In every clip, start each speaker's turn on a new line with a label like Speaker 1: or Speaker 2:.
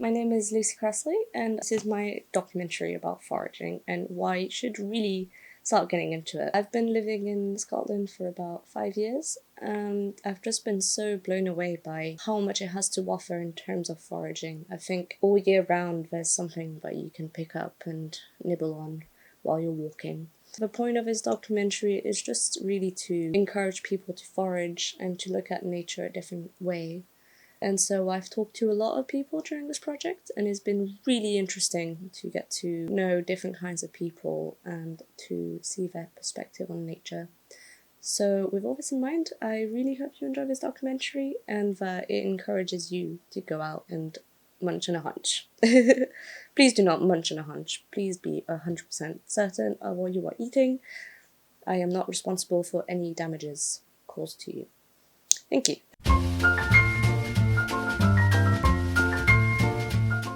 Speaker 1: My name is Lucy Cressley, and this is my documentary about foraging and why you should really start getting into it. I've been living in Scotland for about 5 years, and I've just been so blown away by how much it has to offer in terms of foraging. I think all year round there's something that you can pick up and nibble on while you're walking. The point of his documentary is just really to encourage people to forage and to look at nature a different way. And so I've talked to a lot of people during this project, and it's been really interesting to get to know different kinds of people and to see their perspective on nature. So with all this in mind, I really hope you enjoy this documentary and that it encourages you to go out and munch on a hunch. Please do not munch on a hunch. Please be 100% certain of what you are eating. I am not responsible for any damages caused to you. Thank you.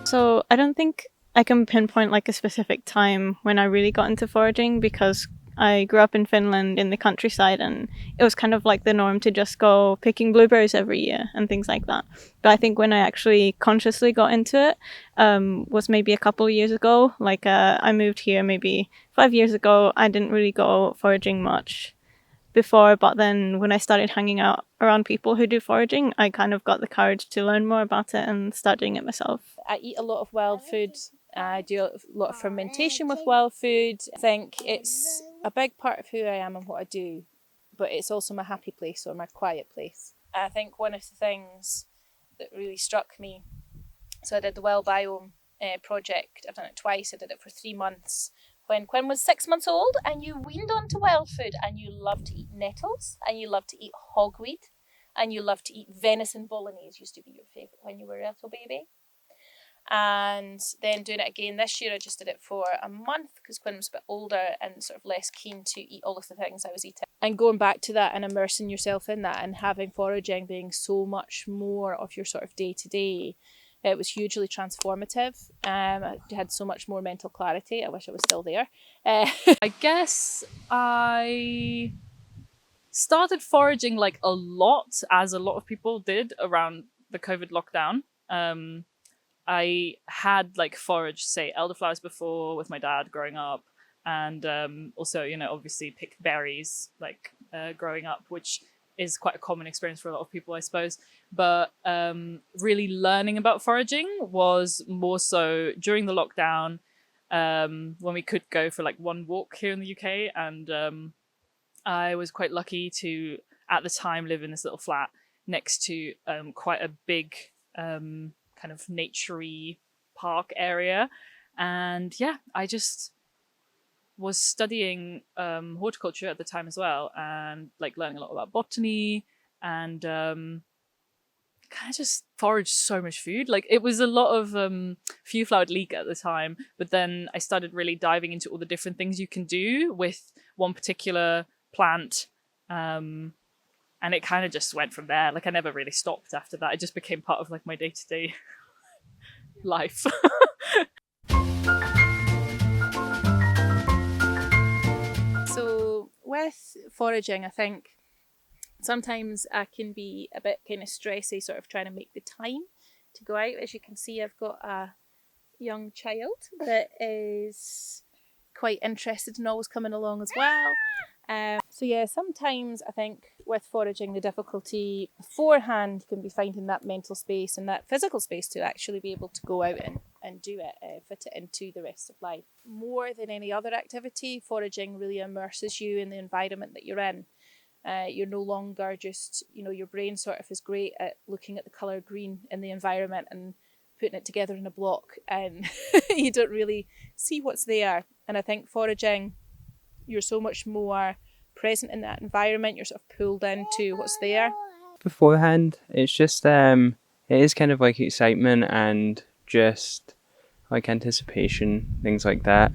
Speaker 2: So I don't think I can pinpoint like a specific time when I really got into foraging, because I grew up in Finland in the countryside, and it was kind of like the norm to just go picking blueberries every year and things like that. But I think when I actually consciously got into it was maybe a couple of years ago. I moved here maybe 5 years ago. I didn't really go foraging much before, but then when I started hanging out around people who do foraging, I kind of got the courage to learn more about it and start doing it myself.
Speaker 3: I eat a lot of wild food. I do a lot of fermentation with wild food. I think it's a big part of who I am and what I do, but it's also my happy place or my quiet place. I think one of the things that really struck me, so I did the Wild Biome project. I've done it twice. I did it for 3 months when Quinn was 6 months old, and you weaned onto wild food, and you love to eat nettles, and you love to eat hogweed, and you love to eat venison bolognese. Used to be your favourite when you were a little baby. And then doing it again this year, I just did it for a month because Quinn was a bit older and sort of less keen to eat all of the things I was eating. And going back to that and immersing yourself in that and having foraging being so much more of your sort of day to day, it was hugely transformative. I had so much more mental clarity. I wish I was still there.
Speaker 4: I guess I started foraging like a lot, as a lot of people did around the COVID lockdown. I had like foraged, say, elderflowers before with my dad growing up, and also, obviously picked berries like growing up, which is quite a common experience for a lot of people, I suppose. But really learning about foraging was more so during the lockdown, when we could go for like one walk here in the UK. And I was quite lucky to, at the time, live in this little flat next to quite a big kind of naturey park area. And yeah, I just was studying horticulture at the time as well, and like learning a lot about botany, and kind of just foraged so much food. Like it was a lot of few flowered leek at the time, but then I started really diving into all the different things you can do with one particular plant, and it kind of just went from there. Like I never really stopped after that. It just became part of like my day-to-day life.
Speaker 3: So with foraging, I think sometimes I can be a bit kind of stressy, sort of trying to make the time to go out. As you can see, I've got a young child that is quite interested and always coming along as well. So yeah, sometimes I think with foraging, the difficulty beforehand can be finding that mental space and that physical space to actually be able to go out and do it, fit it into the rest of life. More than any other activity, foraging really immerses you in the environment that you're in. You're no longer just, your brain sort of is great at looking at the colour green in the environment and putting it together in a block, and you don't really see what's there. And I think foraging, you're so much more present in that environment. You're sort of pulled into what's there.
Speaker 5: Beforehand, it's just it is kind of like excitement and just like anticipation, things like that.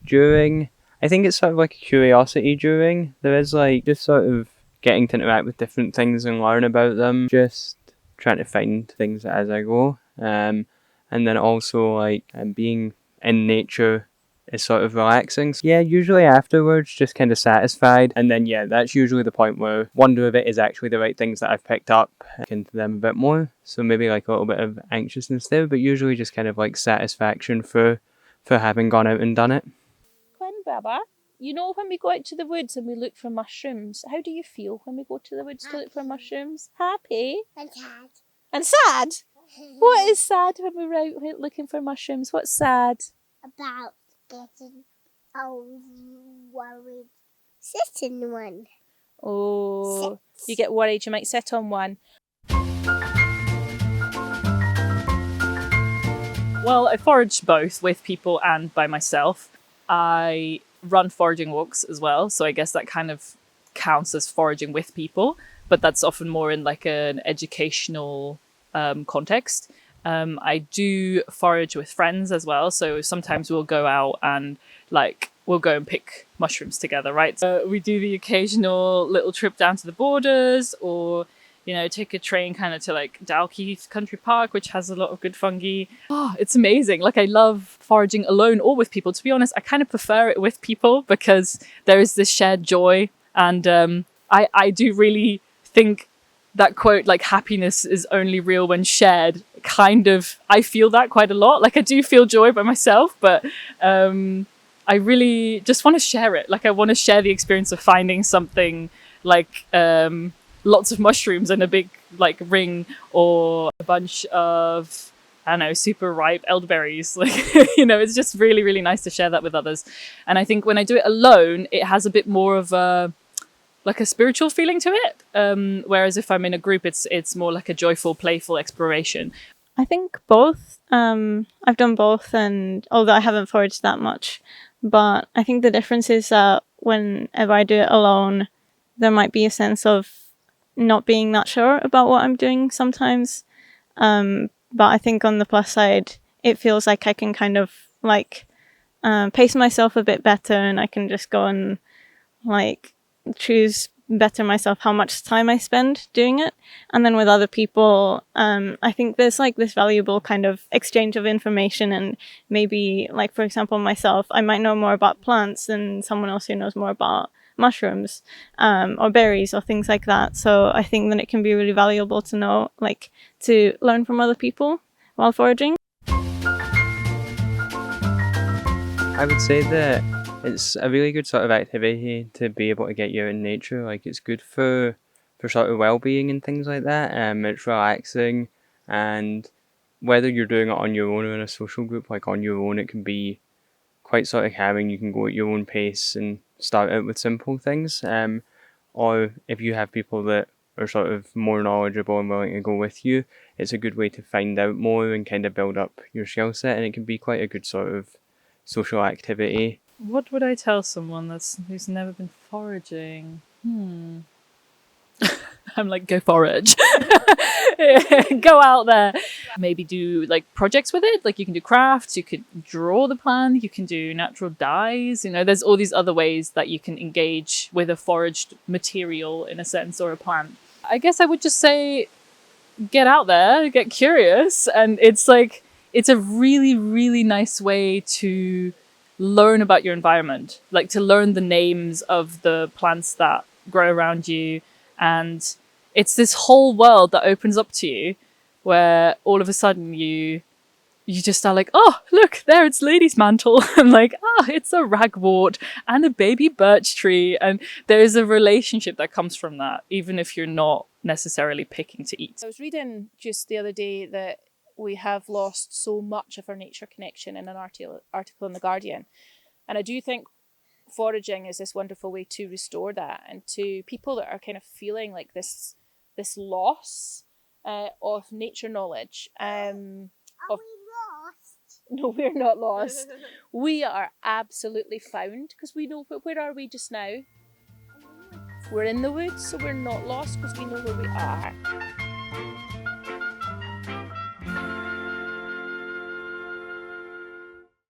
Speaker 5: During, I think it's sort of like a curiosity during. There is like just sort of getting to interact with different things and learn about them. Just trying to find things as I go. And then also like being in nature is sort of relaxing. So yeah, usually afterwards, just kind of satisfied. And then yeah, that's usually the point where wonder if it is actually the right things that I've picked up, into them a bit more. So maybe like a little bit of anxiousness there, but usually just kind of like satisfaction for having gone out and done it.
Speaker 3: Quinn Baba, you know when we go out to the woods and we look for mushrooms, how do you feel when we go to the woods to look for mushrooms? Happy?
Speaker 6: And sad.
Speaker 3: And sad? What is sad when we're out looking for mushrooms? What's sad?
Speaker 6: About getting worried. Sitting one.
Speaker 3: Oh, you get worried you might sit on one.
Speaker 4: Well, I forage both with people and by myself. I run foraging walks as well, so I guess that kind of counts as foraging with people, but that's often more in like an educational context. I do forage with friends as well, so sometimes we'll go out and like we'll go and pick mushrooms together, right? We do the occasional little trip down to the borders, or take a train kind of to like Dalkeith Country Park, which has a lot of good fungi. Oh, it's amazing. Like I love foraging alone or with people. To be honest, I kind of prefer it with people because there is this shared joy. And I do really think that quote, like happiness is only real when shared, I feel that quite a lot. Like I do feel joy by myself, but I really just want to share it. Like I want to share the experience of finding something like lots of mushrooms in a big like ring, or a bunch of, I don't know, super ripe elderberries. Like, it's just really, really nice to share that with others. And I think when I do it alone, it has a bit more of a spiritual feeling to it. Whereas if I'm in a group, it's more like a joyful, playful exploration.
Speaker 2: I think both. I've done both, and although I haven't foraged that much, but I think the difference is that whenever I do it alone, there might be a sense of not being that sure about what I'm doing sometimes. But I think on the plus side, it feels like I can kind of like pace myself a bit better, and I can just go and like choose better myself how much time I spend doing it. And then with other people, I think there's like this valuable kind of exchange of information, and maybe like, for example, myself, I might know more about plants than someone else who knows more about mushrooms or berries or things like that. So I think that it can be really valuable to know, like, to learn from other people while foraging.
Speaker 5: I would say that it's a really good sort of activity to be able to get you out in nature. Like it's good for sort of well-being and things like that. It's relaxing, and whether you're doing it on your own or in a social group, like on your own, it can be quite sort of calming. You can go at your own pace and start out with simple things. Or if you have people that are sort of more knowledgeable and willing to go with you, it's a good way to find out more and kind of build up your skill set, and it can be quite a good sort of social activity.
Speaker 4: What would I tell someone who's never been foraging? I'm like, go forage. Go out there. Maybe do like projects with it. Like you can do crafts, you could draw the plant, you can do natural dyes. There's all these other ways that you can engage with a foraged material in a sense, or a plant. I guess I would just say, get out there, get curious. And it's a really, really nice way to learn about your environment, like to learn the names of the plants that grow around you. And it's this whole world that opens up to you, where all of a sudden you just are like, oh, look, there, it's lady's mantle. And like, it's a ragwort and a baby birch tree. And there is a relationship that comes from that, even if you're not necessarily picking to eat.
Speaker 3: I was reading just the other day that we have lost so much of our nature connection in an article in The Guardian. And I do think foraging is this wonderful way to restore that, and to people that are kind of feeling like this loss of nature knowledge.
Speaker 6: Are we lost?
Speaker 3: No, we're not lost. We are absolutely found, because we know, where are we just now? We're in the woods, so we're not lost because we know where we are.